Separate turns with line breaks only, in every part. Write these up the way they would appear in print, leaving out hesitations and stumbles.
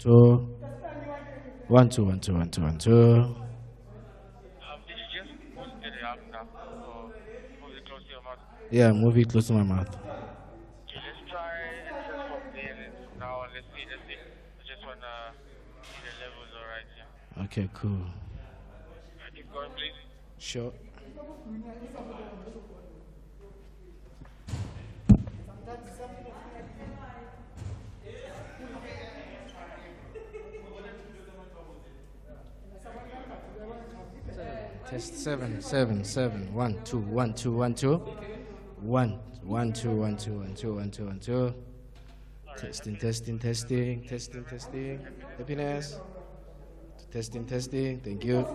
two. 1 2 1 2 1 2 1 2.
Did you just put the app now? Or move it close to your mouth?
Yeah, move it close to my mouth.
Okay, let's try and just for clearance now. Let's see. I just wanna see the levels alright, yeah.
Okay, cool.
Keep going, please.
Sure. Test 7 1 2 1 2 1 2 1 1 2 1 2 1 2 1 2 1 2. Testing. Happiness. Testing. Thank you.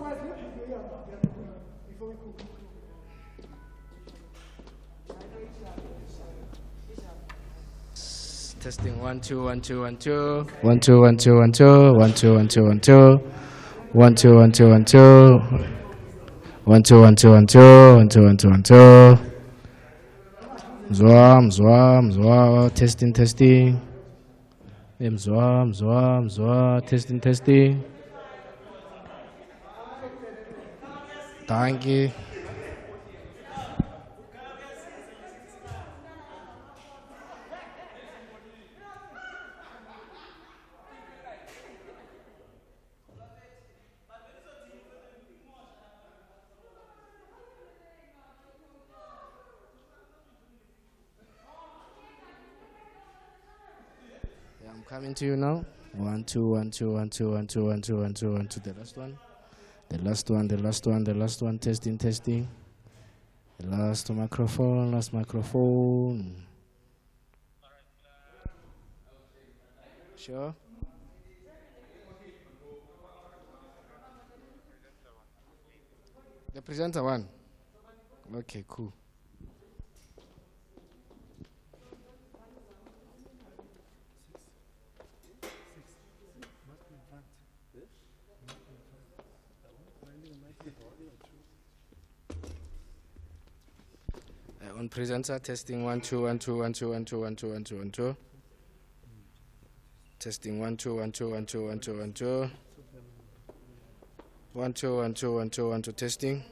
Testing 1 2 1 2 1 2 1 2 1 2 1 2 1 2 1 2 1 2 1 2 1 2 1 2 1 2 1 2 1 2 1 2 1 2 1 2. Mzwa. Testing. Mzwa. Testing. Thank you. I'm coming to you now. 1 2 1 2 1 2 1 2 1 2 1 2 1 2. The last one. Testing. The last microphone. Sure. The presenter one. Okay, cool. On presenter, testing 1 2 1 2 1 2 1 2 1 2 1 2 1 2. Testing 1 2 1 2 1 2 1 2 1 2. 1 2 1 2 1 2 1 2. Testing.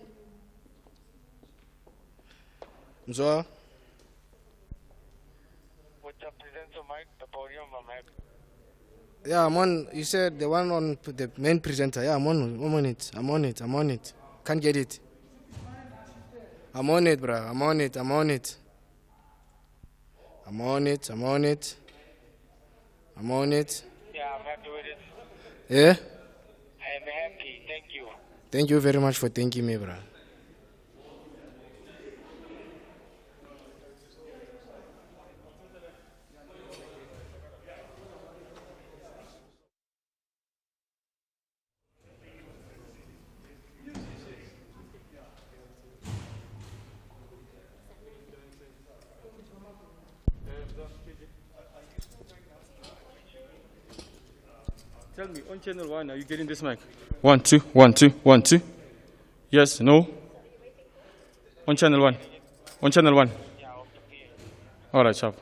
Mzwa.
With the presenter mic, the podium, I'm happy.
Yeah, I'm on. You said the one on the main presenter. Yeah, I'm on it. Can't get it. I'm on it, bro. I'm on it.
Yeah, I'm happy with it.
Yeah?
I am happy. Thank you.
Thank you very much for thanking me, bro.
Tell me, on channel 1, are you getting this mic? 1 2 1 2 1 2. Yes, no? On channel 1. All right, sharp.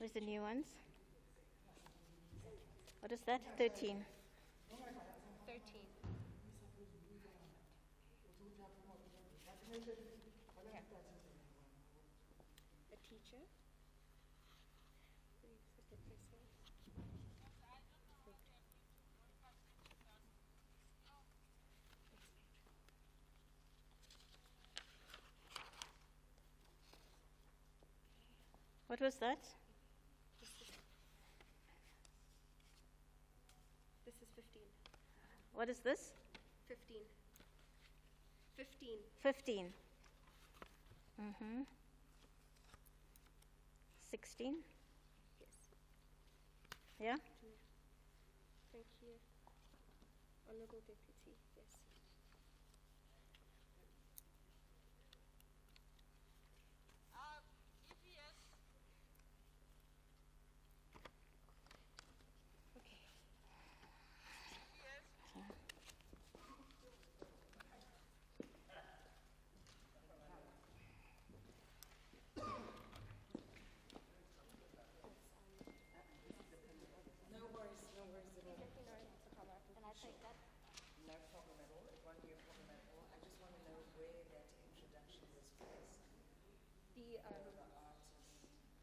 Where's the new ones? What is that? 13.
13. A teacher.
What was that?
This is 15.
What is this?
15. 15.
15. Mm-hmm. 16.
Yes.
Yeah?
Thank you. Honorable Deputy. Yes. Okay.
No worries at all.
And I take that.
No problem at all. It won't be a problem at all. I just want to know where that introduction was placed.
The
The artist.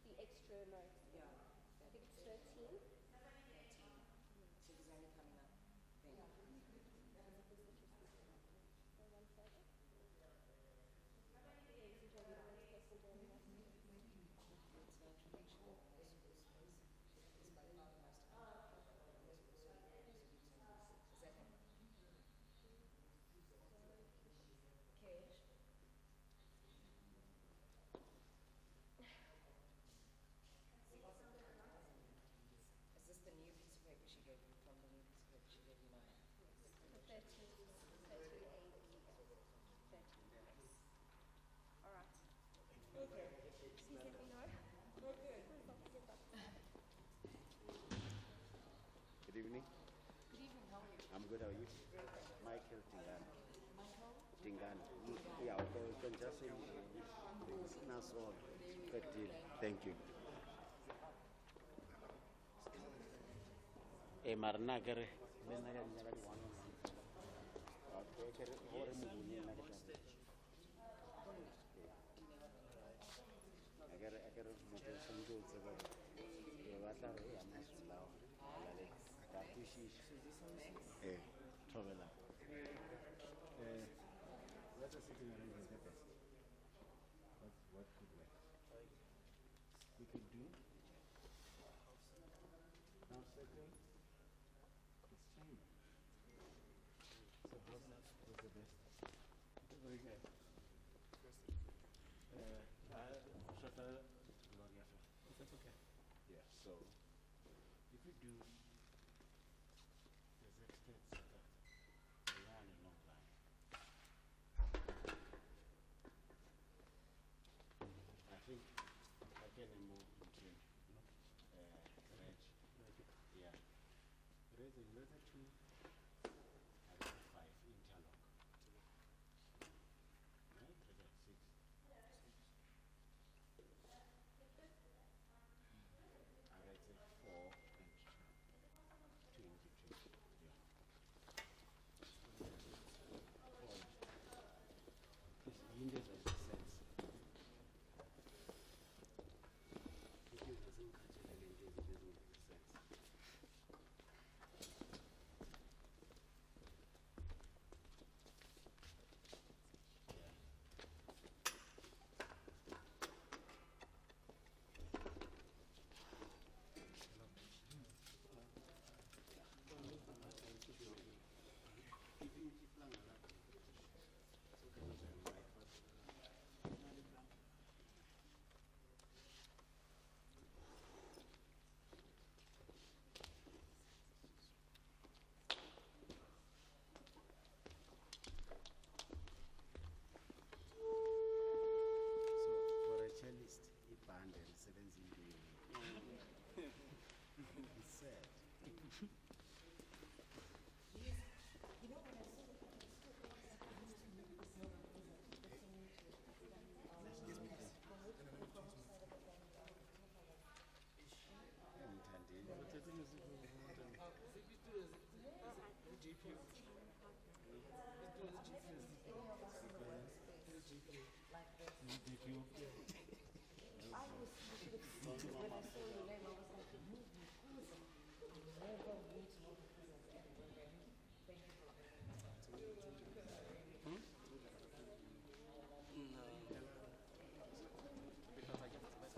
the extra note.
Yeah.
I think it's 13.
So he's only coming up then. It's an introduction of the school space. It's by far the most Is that him? Cage. Is this the new piece of paper she gave you from the new piece of paper she gave you now?
13. 13A. 13. All right.
Okay.
Please let me know.
Okay.
Good evening.
Good evening, how are you?
I'm good. How are you? Michael Tingana. Tingana. Yeah, okay. You can just say nice one. Thank you. Marna kere. Agar moto sanjo tseba e batla re ya masula la le ka kwishisha thobela let's just sitting arrangement papers. What could work? We could do now circle it's chamber. So what's the best? Very good. Shutter Gloria. That's okay. Yeah, so if you do the extent shutter, the line and long line. I think I can move between range. Yeah. Raise a letter 2 and 5 interlock. Right? Letter 6. I write say 4 and 2 in between. Yeah. This windows of the sense. It doesn't catch the sense.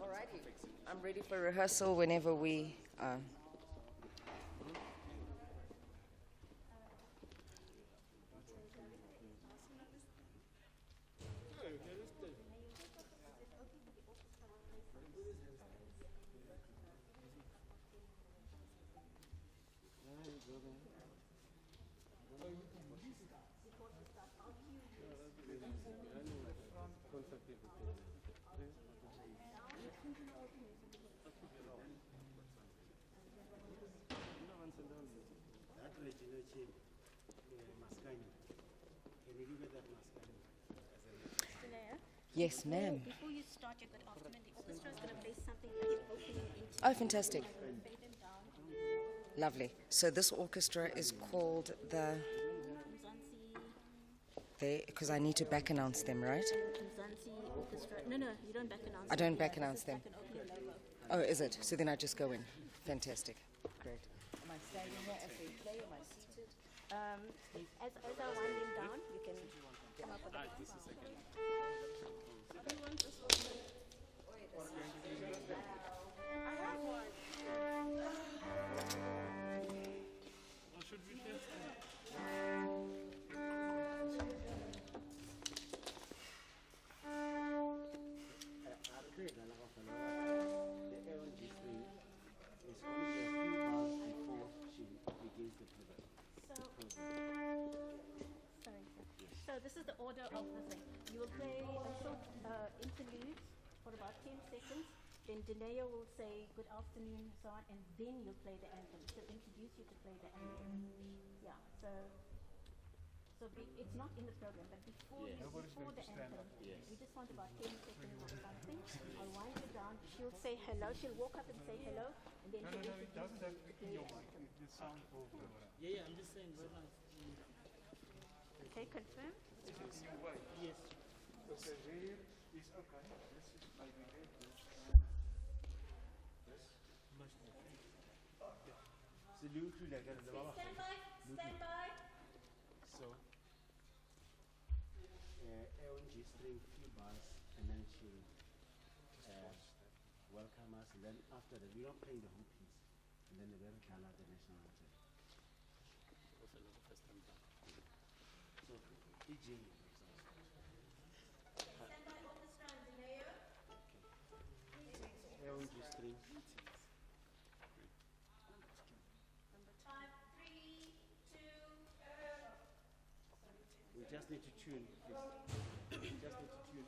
Alrighty, I'm ready for rehearsal whenever we are.
That original chain, Mascani. Can you give me that Mascani?
Tanea,
Yes, ma'am.
before you start your good afternoon, the orchestra is going to play something like an opening into
Oh, fantastic.
fade them down.
Lovely. So this orchestra is called the...
Mzansi,
Because I need to back announce them, right?
Mzansi Orchestra. No, you don't back announce
I don't
them.
back
This
announce
is
them.
like an opening logo.
Oh, is it? So then I just go in. Fantastic. Great. Am I standing here as they play? Am I seated?
As I wind them down, you can come up with a
The LG string is only a few bars before she begins the program.
Sorry, sir. So this is the order of the thing. You will play a short interlude for about 10 seconds. Then Danae will say good afternoon and so on, and then you'll play the anthem. She'll introduce you to play the anthem. Yeah, it's not in the program, but before the anthem, we just want about 10 seconds of something. I'll wind you down. She'll say hello. She'll walk up and say hello, and then she'll introduce you to play the anthem.
Yeah, I'm just saying right now.
Okay, confirm.
Yes.
Stand by.
So, LG string few bars, and then she'll welcome us, and then after that, we're not playing the whole piece, and then the very color the national anthem. So, EJ. LG string.
5, 3, 2.
We just need to tune, please. We just need to tune.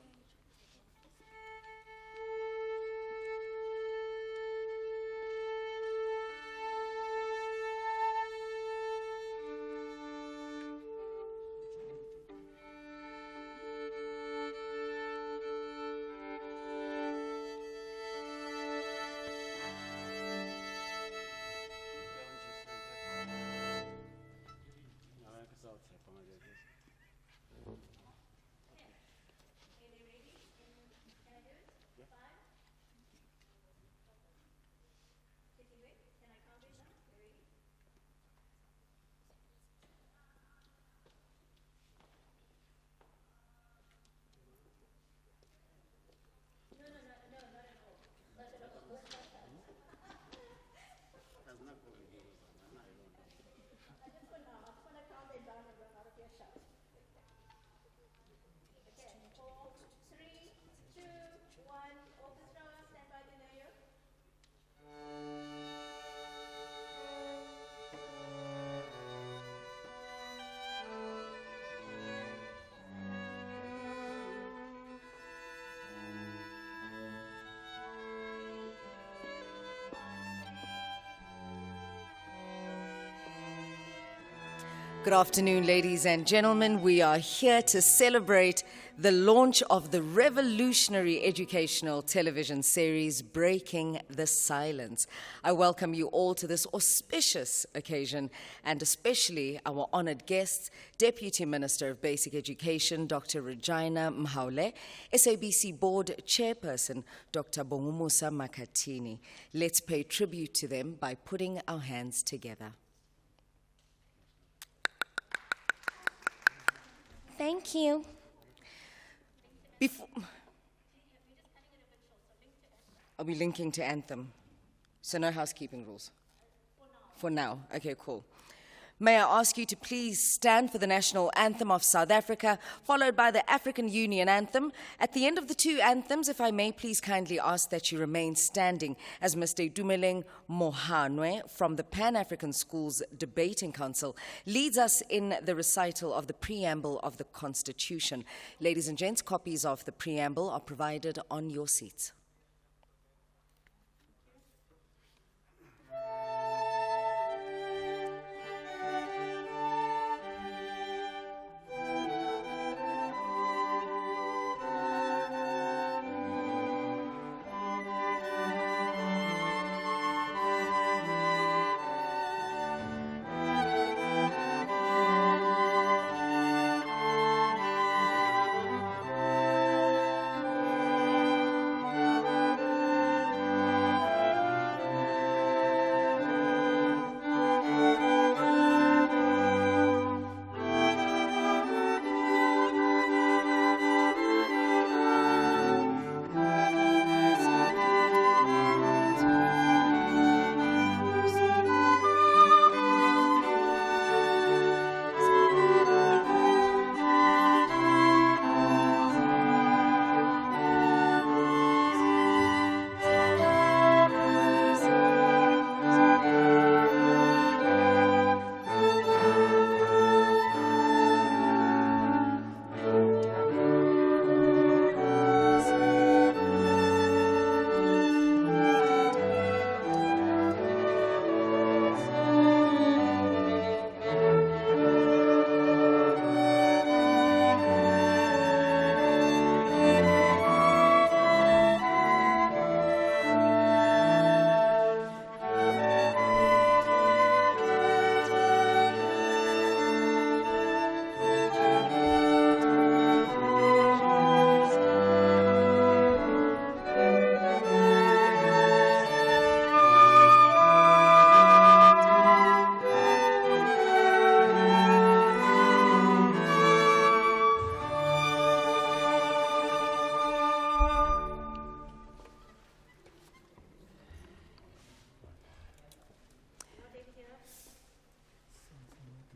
Good afternoon, ladies and gentlemen. We are here to celebrate the launch of the revolutionary educational television series, Breaking the Silence. I welcome you all to this auspicious occasion, and especially our honored guests, Deputy Minister of Basic Education, Dr. Regina Mhaule, SABC Board Chairperson, Dr. Bongumusa Makatini. Let's pay tribute to them by putting our hands together. Thank you. Are we linking to Anthem? So no housekeeping rules? For now. Okay, cool. May I ask you to please stand for the national anthem of South Africa, followed by the African Union anthem. At the end of the two anthems, if I may please kindly ask that you remain standing as Mr. Itumeleng Mohanwe from the Pan-African Schools Debating Council leads us in the recital of the preamble of the Constitution. Ladies and gents, copies of the preamble are provided on your seats.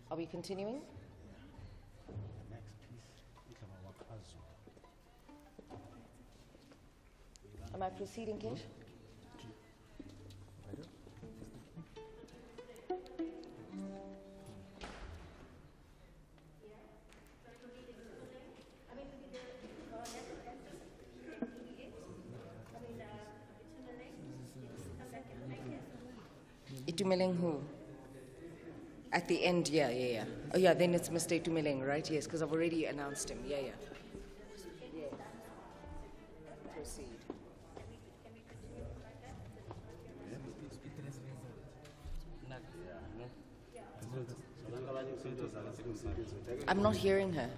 Are we continuing? Am I proceeding, Kesh? Itumeleng who? At the end, yeah. Oh, yeah, then it's Mr. Itumeleng, right? Yes, because I've already announced him. Yeah. Proceed. I'm not hearing her.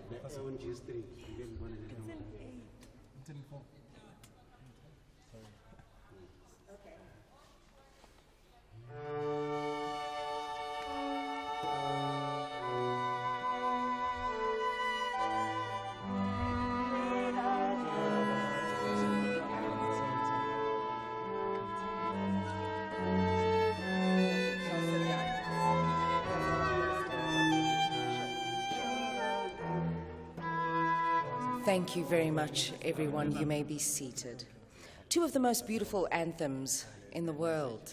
Thank you very much, everyone. You may be seated. Two of the most beautiful anthems in the world.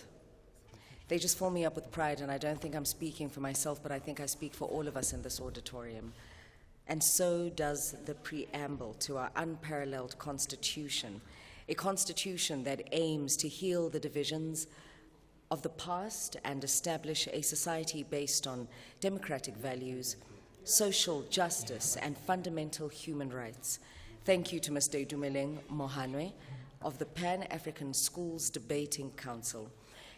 They just fill me up with pride, and I don't think I'm speaking for myself, but I think I speak for all of us in this auditorium. And so does the preamble to our unparalleled Constitution, a Constitution that aims to heal the divisions, of the past and establish a society based on democratic values, social justice, and fundamental human rights. Thank you to Mr. Dumeleng Mohanwe of the Pan-African Schools Debating Council.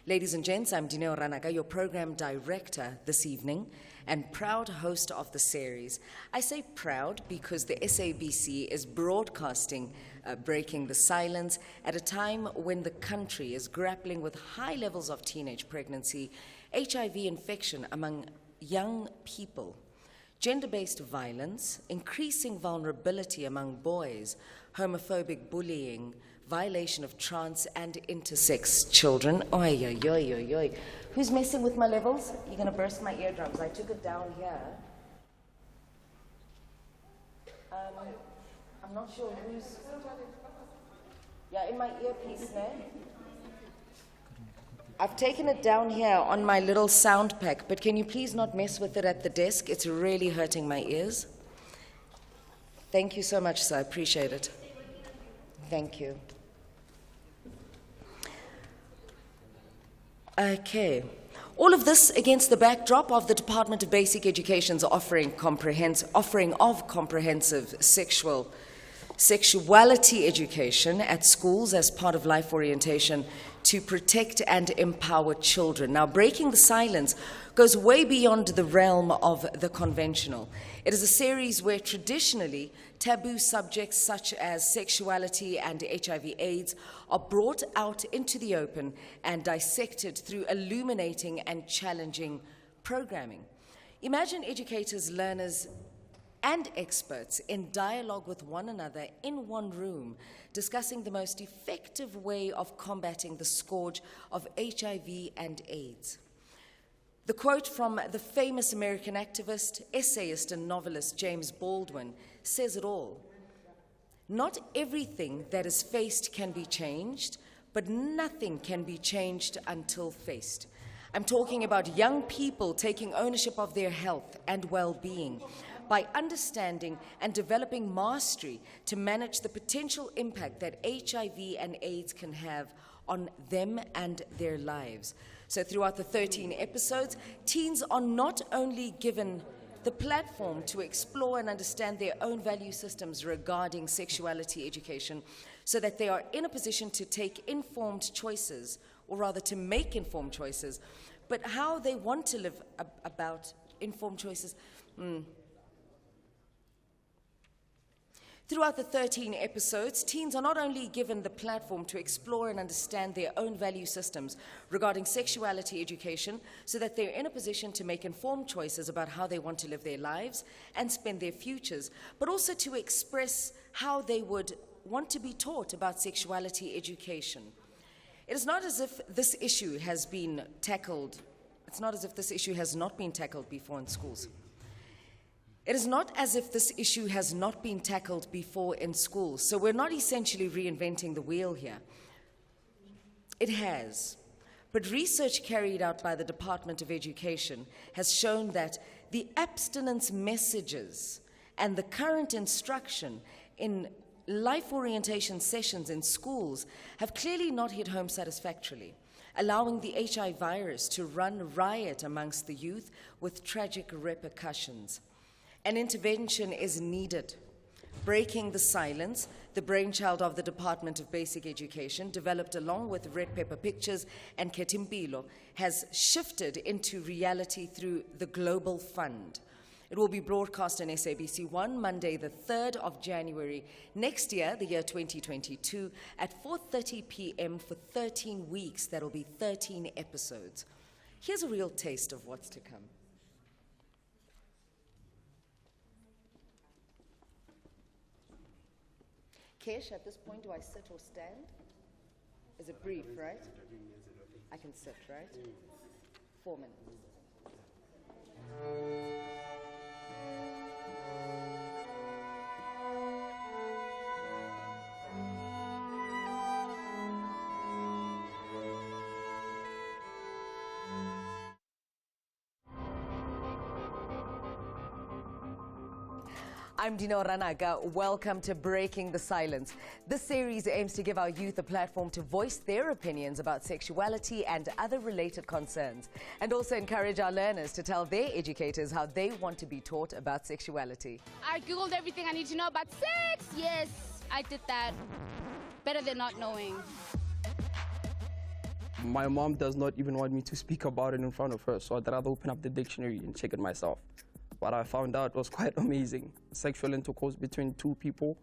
Ladies and gents, I'm Dineo Ranaga, your program director this evening and proud host of the series. I say proud because the SABC is broadcasting Breaking the Silence at a time when the country is grappling with high levels of teenage pregnancy, HIV infection among young people, gender-based violence, increasing vulnerability among boys, homophobic bullying, violation of trans and intersex children. Oi, oi, oi, oi, oi. Who's messing with my levels? You're going to burst my eardrums. I took it down here. I'm not sure who's... Yeah, in my earpiece there. I've taken it down here on my little sound pack, but can you please not mess with it at the desk? It's really hurting my ears. Thank you so much, sir. I appreciate it. Thank you. Okay. All of this against the backdrop of the Department of Basic Education's offering of comprehensive sexuality education at schools as part of life orientation to protect and empower children. Now, Breaking the Silence goes way beyond the realm of the conventional. It is a series where traditionally taboo subjects such as sexuality and HIV/AIDS are brought out into the open and dissected through illuminating and challenging programming. Imagine educators, learners, and experts in dialogue with one another in one room, discussing the most effective way of combating the scourge of HIV and AIDS. The quote from the famous American activist, essayist, and novelist James Baldwin says it all. Not everything that is faced can be changed, but nothing can be changed until faced. I'm talking about young people taking ownership of their health and well-being by understanding and developing mastery to manage the potential impact that HIV and AIDS can have on them and their lives. So throughout the 13 episodes, teens are not only given the platform to explore and understand their own value systems regarding sexuality education so that they are in a position to take informed choices, or rather to make informed choices, but how they want to live about informed choices. Throughout the 13 episodes, teens are not only given the platform to explore and understand their own value systems regarding sexuality education so that they're in a position to make informed choices about how they want to live their lives and spend their futures, but also to express how they would want to be taught about sexuality education. It is not as if this issue has been tackled, it's not as if this issue has not been tackled before in schools. It is not as if this issue has not been tackled before in schools. So we're not essentially reinventing the wheel here. It has. But research carried out by the Department of Education has shown that the abstinence messages and the current instruction in life orientation sessions in schools have clearly not hit home satisfactorily, allowing the HIV virus to run riot amongst the youth with tragic repercussions. An intervention is needed. Breaking the Silence, the brainchild of the Department of Basic Education, developed along with Red Pepper Pictures and Kheth'impilo, has shifted into reality through the Global Fund. It will be broadcast on SABC 1 Monday, the 3rd of January next year, the year 2022, at 4:30 p.m. for 13 weeks. That'll be 13 episodes. Here's a real taste of what's to come. Kesh, at this point, do I sit or stand? Is it brief, right? I can sit, right? 4 minutes. I'm Dino Ranaga. Welcome to Breaking the Silence. This series aims to give our youth a platform to voice their opinions about sexuality and other related concerns, and also encourage our learners to tell their educators how they want to be taught about sexuality.
I Googled everything I need to know about sex. Yes, I did that. Better than not knowing.
My mom does not even want me to speak about it in front of her, so I'd rather open up the dictionary and check it myself. What I found out was quite amazing. Sexual intercourse between two people,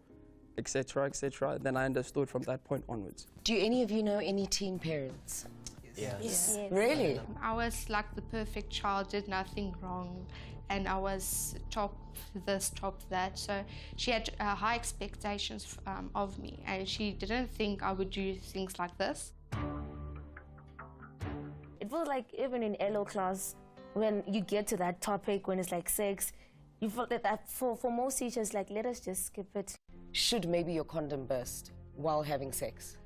etc., etc. Then I understood from that point onwards.
Do any of you know any teen parents?
Yes.
Really?
I was like the perfect child, did nothing wrong, and I was top this, top that. So she had high expectations of me, and she didn't think I would do things like this.
It feels like even in LO class, when you get to that topic, when it's like sex, you feel that for most teachers, like, let us just skip it.
Should maybe your condom burst while having sex?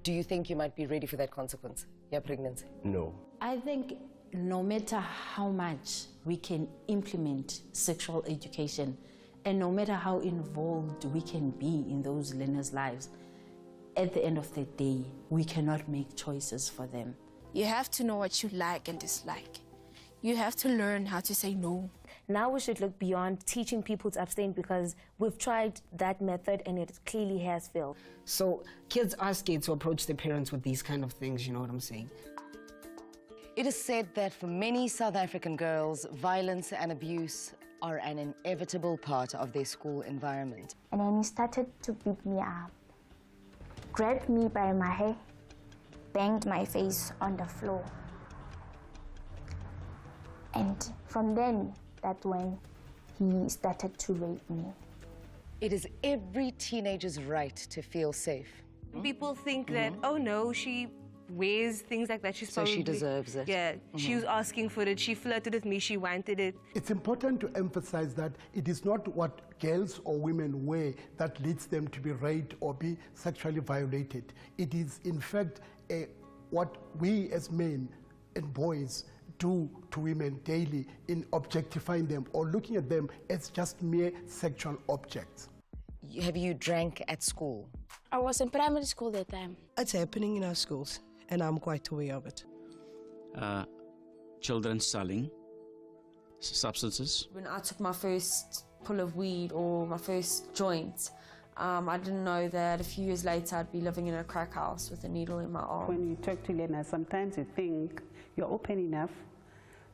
Do you think you might be ready for that consequence? Your pregnancy?
No.
I think no matter how much we can implement sexual education, and no matter how involved we can be in those learners' lives, at the end of the day, we cannot make choices for them.
You have to know what you like and dislike. You have to learn how to say no.
Now we should look beyond teaching people to abstain, because we've tried that method and it clearly has failed.
So kids are scared to approach their parents with these kind of things, you know what I'm saying?
It is said that for many South African girls, violence and abuse are an inevitable part of their school environment.
And then he started to beat me up, grabbed me by my hair, banged my face on the floor. And from then, that's when he started to rape me.
It is every teenager's right to feel safe.
People think that, oh no, she wears things like that. She's
So she deserves it.
Yeah, she was asking for it. She flirted with me. She wanted it.
It's important to emphasize that it is not what girls or women wear that leads them to be raped or be sexually violated. It is, in fact, what we as men and boys do to women daily in objectifying them or looking at them as just mere sexual objects.
Have you drank at school?
I was in primary school that time.
It's happening in our schools, and I'm quite aware of it.
Children selling substances.
When I took my first pull of weed or my first joint, I didn't know that a few years later I'd be living in a crack house with a needle in my arm.
When you talk to learners, sometimes you think you're open enough,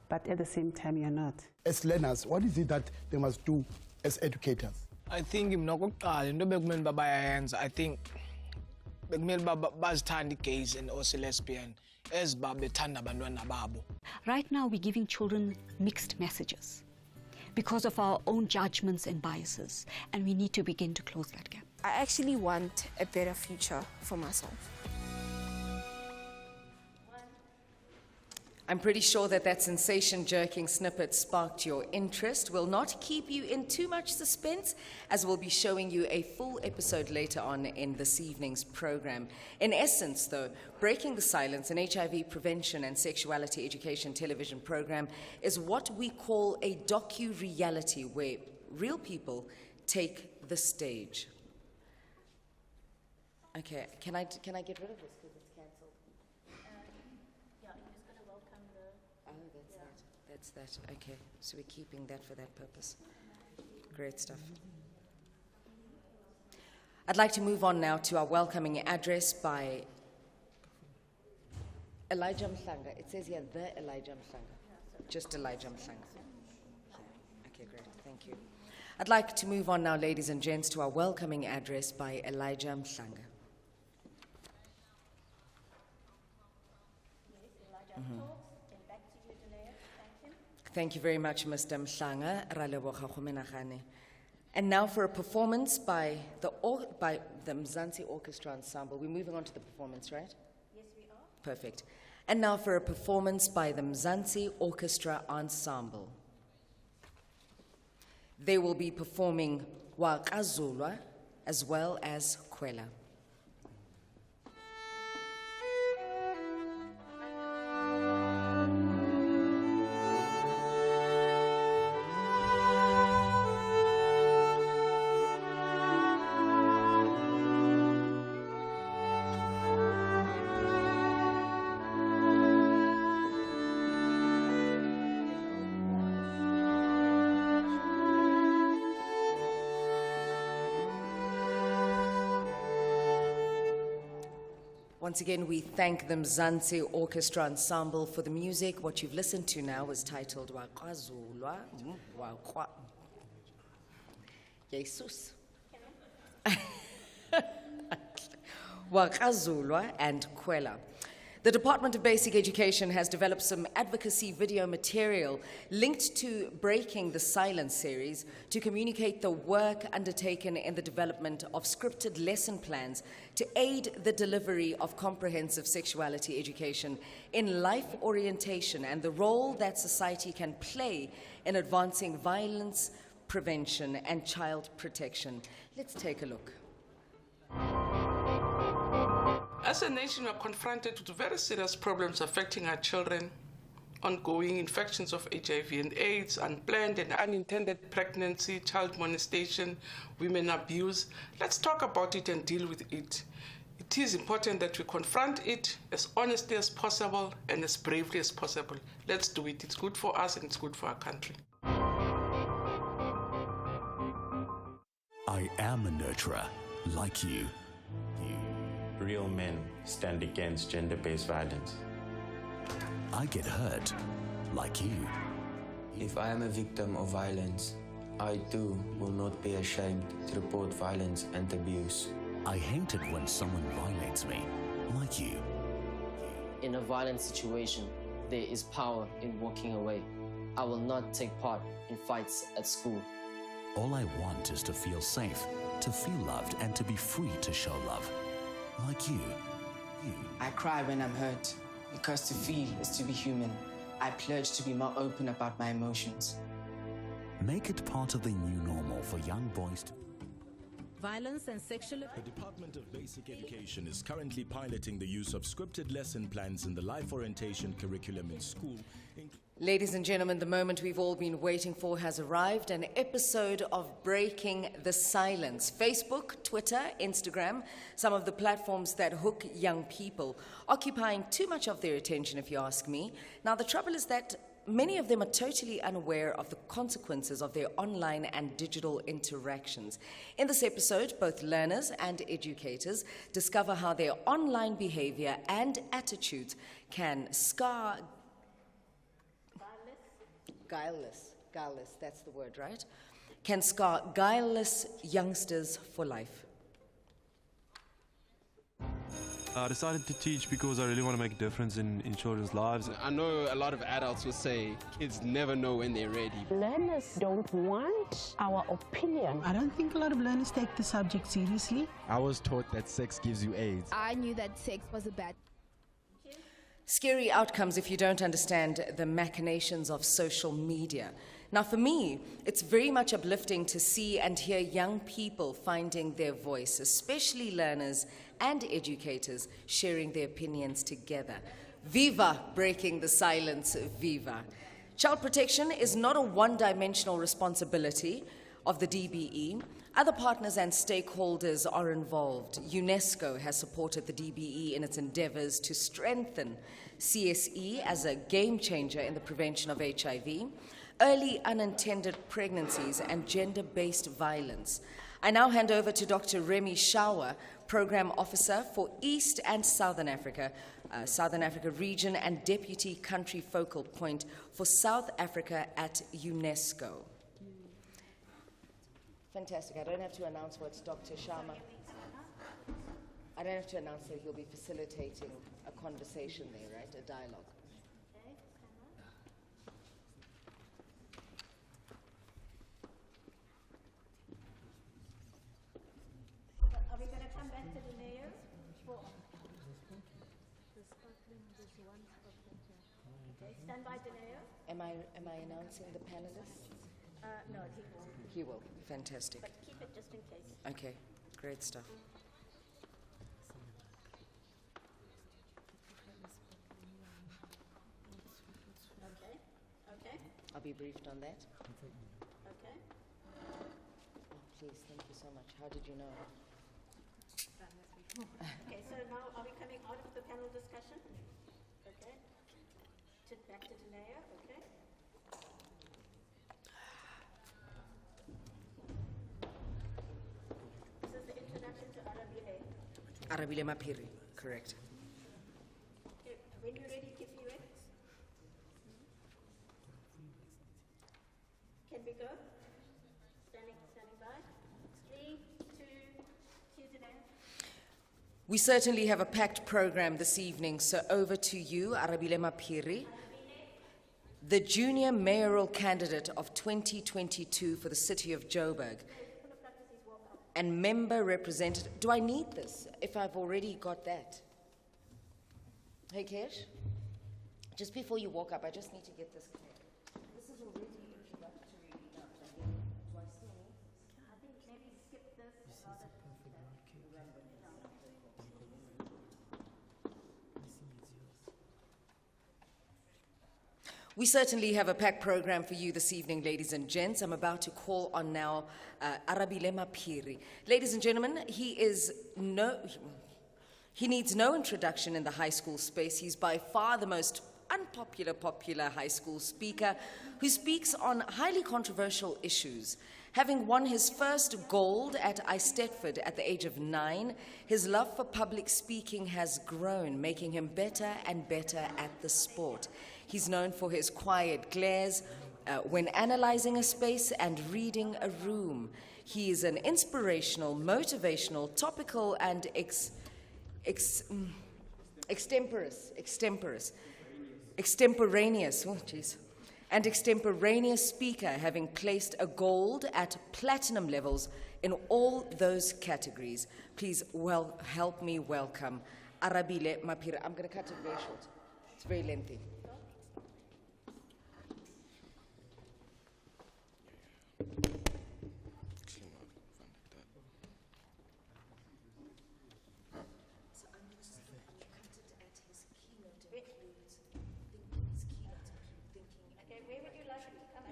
but at the same time you're not.
As learners, what is it that they must do as educators?
I think into bekumele babayenza. I think bekumele bazithanda gays and also lesbian as babethanda abantwana babo.
Right now we're giving children mixed messages because of our own judgments and biases, and we need to begin to close that gap.
I actually want a better future for myself.
I'm pretty sure that sensation-jerking snippet sparked your interest. We'll not keep you in too much suspense, as we'll be showing you a full episode later on in this evening's program. In essence, though, Breaking the Silence, an HIV prevention and sexuality education television program, is what we call a docu-reality where real people take the stage. Okay, can I get rid of this because it's cancelled?
Yeah, I'm just going to welcome the...
Oh, that's that. Okay, so we're keeping that for that purpose. Great stuff. I'd like to move on now to our welcoming address by Elijah Mhlanga. It says here, the Elijah Mhlanga. Just Elijah Mhlanga. Okay, great. Thank you. I'd like to move on now, ladies and gents, to our welcoming address by Elijah Mhlanga. Thank you very much, Mr. Mhlanga. Ra leboga go menagane. And now for a performance by the Mzansi Orchestra Ensemble. We're moving on to the performance, right?
Yes, we are.
Perfect. And now for a performance by the Mzansi Orchestra Ensemble. They will be performing Wakazulwa as well as Kwela. Once again, we thank the Mzansi Orchestra Ensemble for the music. What you've listened to now is titled Waqazulwa. Jesus. Waqazulwa and Kwela. The Department of Basic Education has developed some advocacy video material linked to Breaking the Silence series to communicate the work undertaken in the development of scripted lesson plans to aid the delivery of comprehensive sexuality education in life orientation and the role that society can play in advancing violence prevention and child protection. Let's take a look.
As a nation, we are confronted with very serious problems affecting our children, ongoing infections of HIV and AIDS, unplanned and unintended pregnancy, child molestation, women abuse. Let's talk about it and deal with it. It is important that we confront it as honestly as possible and as bravely as possible. Let's do it. It's good for us and it's good for our country.
I am a nurturer, like you.
Real men stand against gender-based violence.
I get hurt, like you.
If I am a victim of violence, I too will not be ashamed to report violence and abuse.
I hate it when someone violates me, like you.
In a violent situation, there is power in walking away. I will not take part in fights at school.
All I want is to feel safe, to feel loved, and to be free to show love. Like you.
I cry when I'm hurt, because to feel is to be human. I pledge to be more open about my emotions.
Make it part of the new normal for young boys to...
Violence and sexual...
The Department of Basic Education is currently piloting the use of scripted lesson plans in the life orientation curriculum in school.
Ladies and gentlemen, the moment we've all been waiting for has arrived, an episode of Breaking the Silence. Facebook, Twitter, Instagram, some of the platforms that hook young people, occupying too much of their attention, if you ask me. Now, the trouble is that many of them are totally unaware of the consequences of their online and digital interactions. In this episode, both learners and educators discover how their online behavior and attitudes can scar guileless, that's the word, right? Can scar guileless youngsters for life.
I decided to teach because I really want to make a difference in children's lives.
I know a lot of adults will say kids never know when they're ready.
Learners don't want our opinion.
I don't think a lot of learners take the subject seriously.
I was taught that sex gives you AIDS.
I knew that sex was a bad.
Scary outcomes if you don't understand the machinations of social media. Now, for me, it's very much uplifting to see and hear young people finding their voice, especially learners and educators sharing their opinions together. Viva Breaking the Silence, viva. Child protection is not a one-dimensional responsibility of the DBE. Other partners and stakeholders are involved. UNESCO has supported the DBE in its endeavors to strengthen CSE as a game changer in the prevention of HIV, early unintended pregnancies, and gender-based violence. I now hand over to Dr. Remy Shawa, Program Officer for East and Southern Africa region and Deputy Country Focal Point for South Africa at UNESCO. Fantastic. I don't have to announce what's Dr. Sharma. I don't have to announce that he'll be facilitating a conversation there, right? A dialogue.
Are we going to come back to the mayor? Okay, stand by, Deneo.
Am I announcing the panelists?
No, he will.
He will. Fantastic.
But keep it just in case.
Okay, great stuff.
Okay.
I'll be briefed on that.
Okay.
Oh, please, thank you so much. How did you know?
Okay, so now are we coming out of the panel discussion? Okay. Back to Deneo, okay. This is the introduction to Arabile.
Arabile Mapiri, correct.
Can we go? Standing by. 3, 2, cue today.
We certainly have a packed program this evening, so over to you, Arabile Maphiri, the junior mayoral candidate of 2022 for the city of Joburg, and member representative. Do I need this if I've already got that? Hey, Kesh, just before you walk up, I just need to get this clear. This is already introductory enough. Do I still need this?
I think maybe skip this.
We certainly have a packed program for you this evening, ladies and gents. I'm about to call on now Arabile Maphiri. Ladies and gentlemen, he needs no introduction in the high school space. He's by far the most popular high school speaker who speaks on highly controversial issues. Having won his first gold at Eisteddfod at the age of 9, his love for public speaking has grown, making him better and better at the sport. He's known for his quiet glares when analyzing a space and reading a room. He is an inspirational, motivational, topical, and extemporaneous speaker, having placed a gold at platinum levels in all those categories. Please help me welcome Arabile Maphiri. I'm going to cut it very short. It's very lengthy.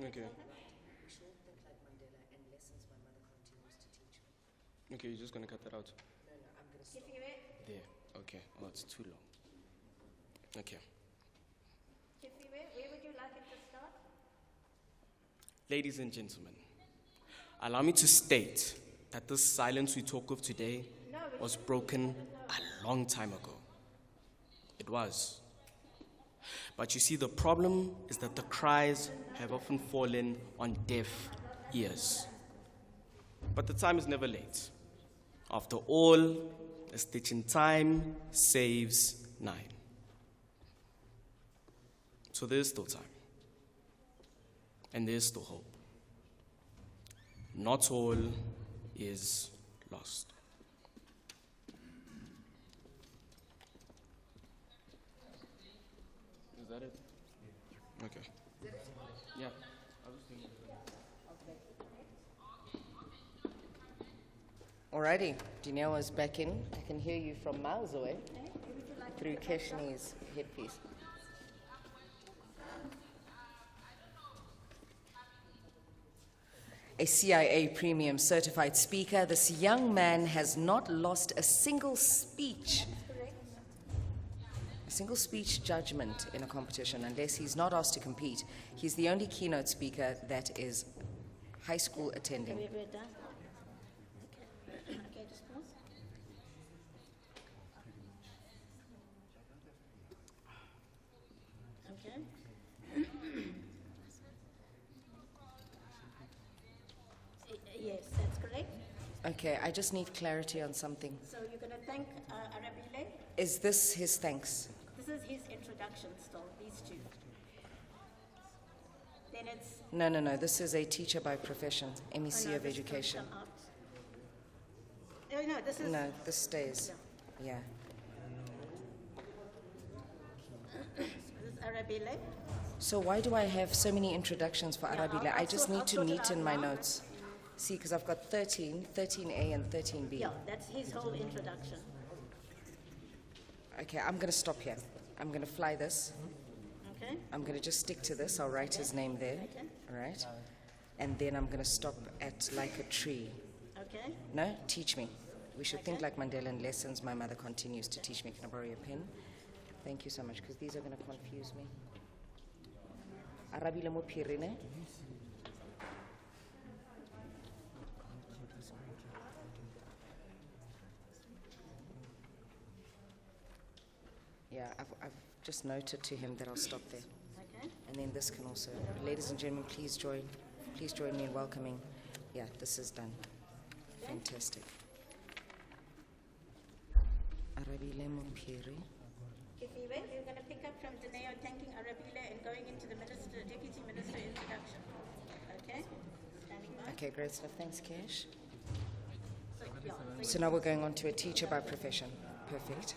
Okay. Okay, you're just gonna cut that out?
No, I'm gonna stop.
There. Okay. Oh, it's too long. Okay.
Where would you like it to start?
Ladies and gentlemen, allow me to state that this silence we talk of today was broken a long time ago. It was. But you see, the problem is that the cries have often fallen on deaf ears. But the time is never late. After all, a stitch in time saves 9. So there is still time. And there is still hope. Not all is lost. Is that it? Okay. Yeah. I was thinking.
Alrighty, Janelle is back in. I can hear you from miles away through Keshni's headpiece. A CIA premium certified speaker, this young man has not lost a single speech judgment in a competition unless he's not asked to compete. He's the only keynote speaker that is high school attending.
Okay, just pause. Okay. Yes, that's correct.
Okay, I just need clarity on something.
So you're going to thank Arabile?
Is this his thanks?
This is his introduction still, these two. Then it's...
No. This is a teacher by profession, MEC
Oh, no,
of
this
Education.
comes out. No, this is...
No, this stays. Yeah.
This is Arabile.
So why do I have so many introductions for Arabile? I just need to
sort it
meet
out
in my
now.
notes. See, because I've got 13, 13A and 13B.
Yeah, that's his whole introduction.
Okay, I'm going to stop here. I'm going to fly this.
Okay.
I'm going to just stick to this. I'll write his name there.
Okay.
All right. And then I'm going to stop at like a tree.
Okay.
No? Teach me. We should think like Mandela in lessons. My mother continues to teach me. Can I borrow your pen? Thank you so much, because these are going to confuse me. Arabile Maphiri, ne? Yeah, I've just noted to him that I'll stop there.
Okay.
And then this can also, ladies and gentlemen, please join Please join me in welcoming. Yeah, this is done. Fantastic. Arabile Mumpiri.
Kheth'impilo, you're going to pick up from Dineo thanking Arabile and going into the Deputy Minister introduction. Okay? Standing by.
Okay, great stuff. Thanks, Kesh. So now we're going on to a teacher by profession. Perfect.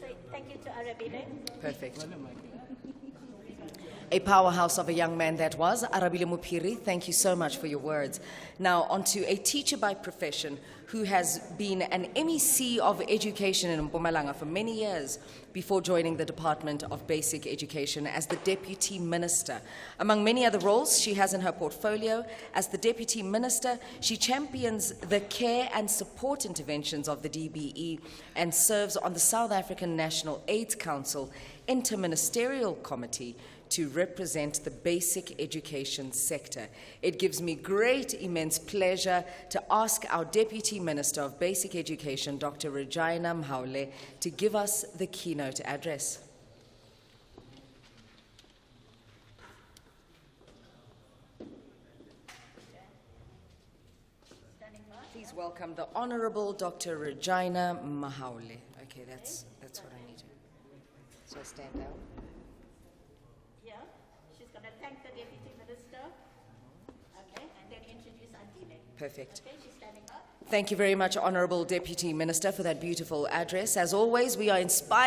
Say thank you to Arabile.
Perfect. A powerhouse of a young man that was, Arabile Mumpiri. Thank you so much for your words. Now on to a teacher by profession who has been an MEC of education in Mpumalanga for many years before joining the Department of Basic Education as the Deputy Minister. Among many other roles she has in her portfolio, as the Deputy Minister, she champions the care and support interventions of the DBE and serves on the South African National AIDS Council Interministerial Committee to represent the basic education sector. It gives me great, immense pleasure to ask our Deputy Minister of Basic Education, Dr. Regina Mhaule, to give us the keynote address. Please welcome the Honorable Dr. Regina Mhaule. Okay, that's what I need to. So I stand out.
Yeah, she's going to thank the Deputy Minister. Okay, and then introduce Adile.
Perfect.
Okay, she's standing up.
Thank you very much, Honorable Deputy Minister, for that beautiful address. As always, we are inspired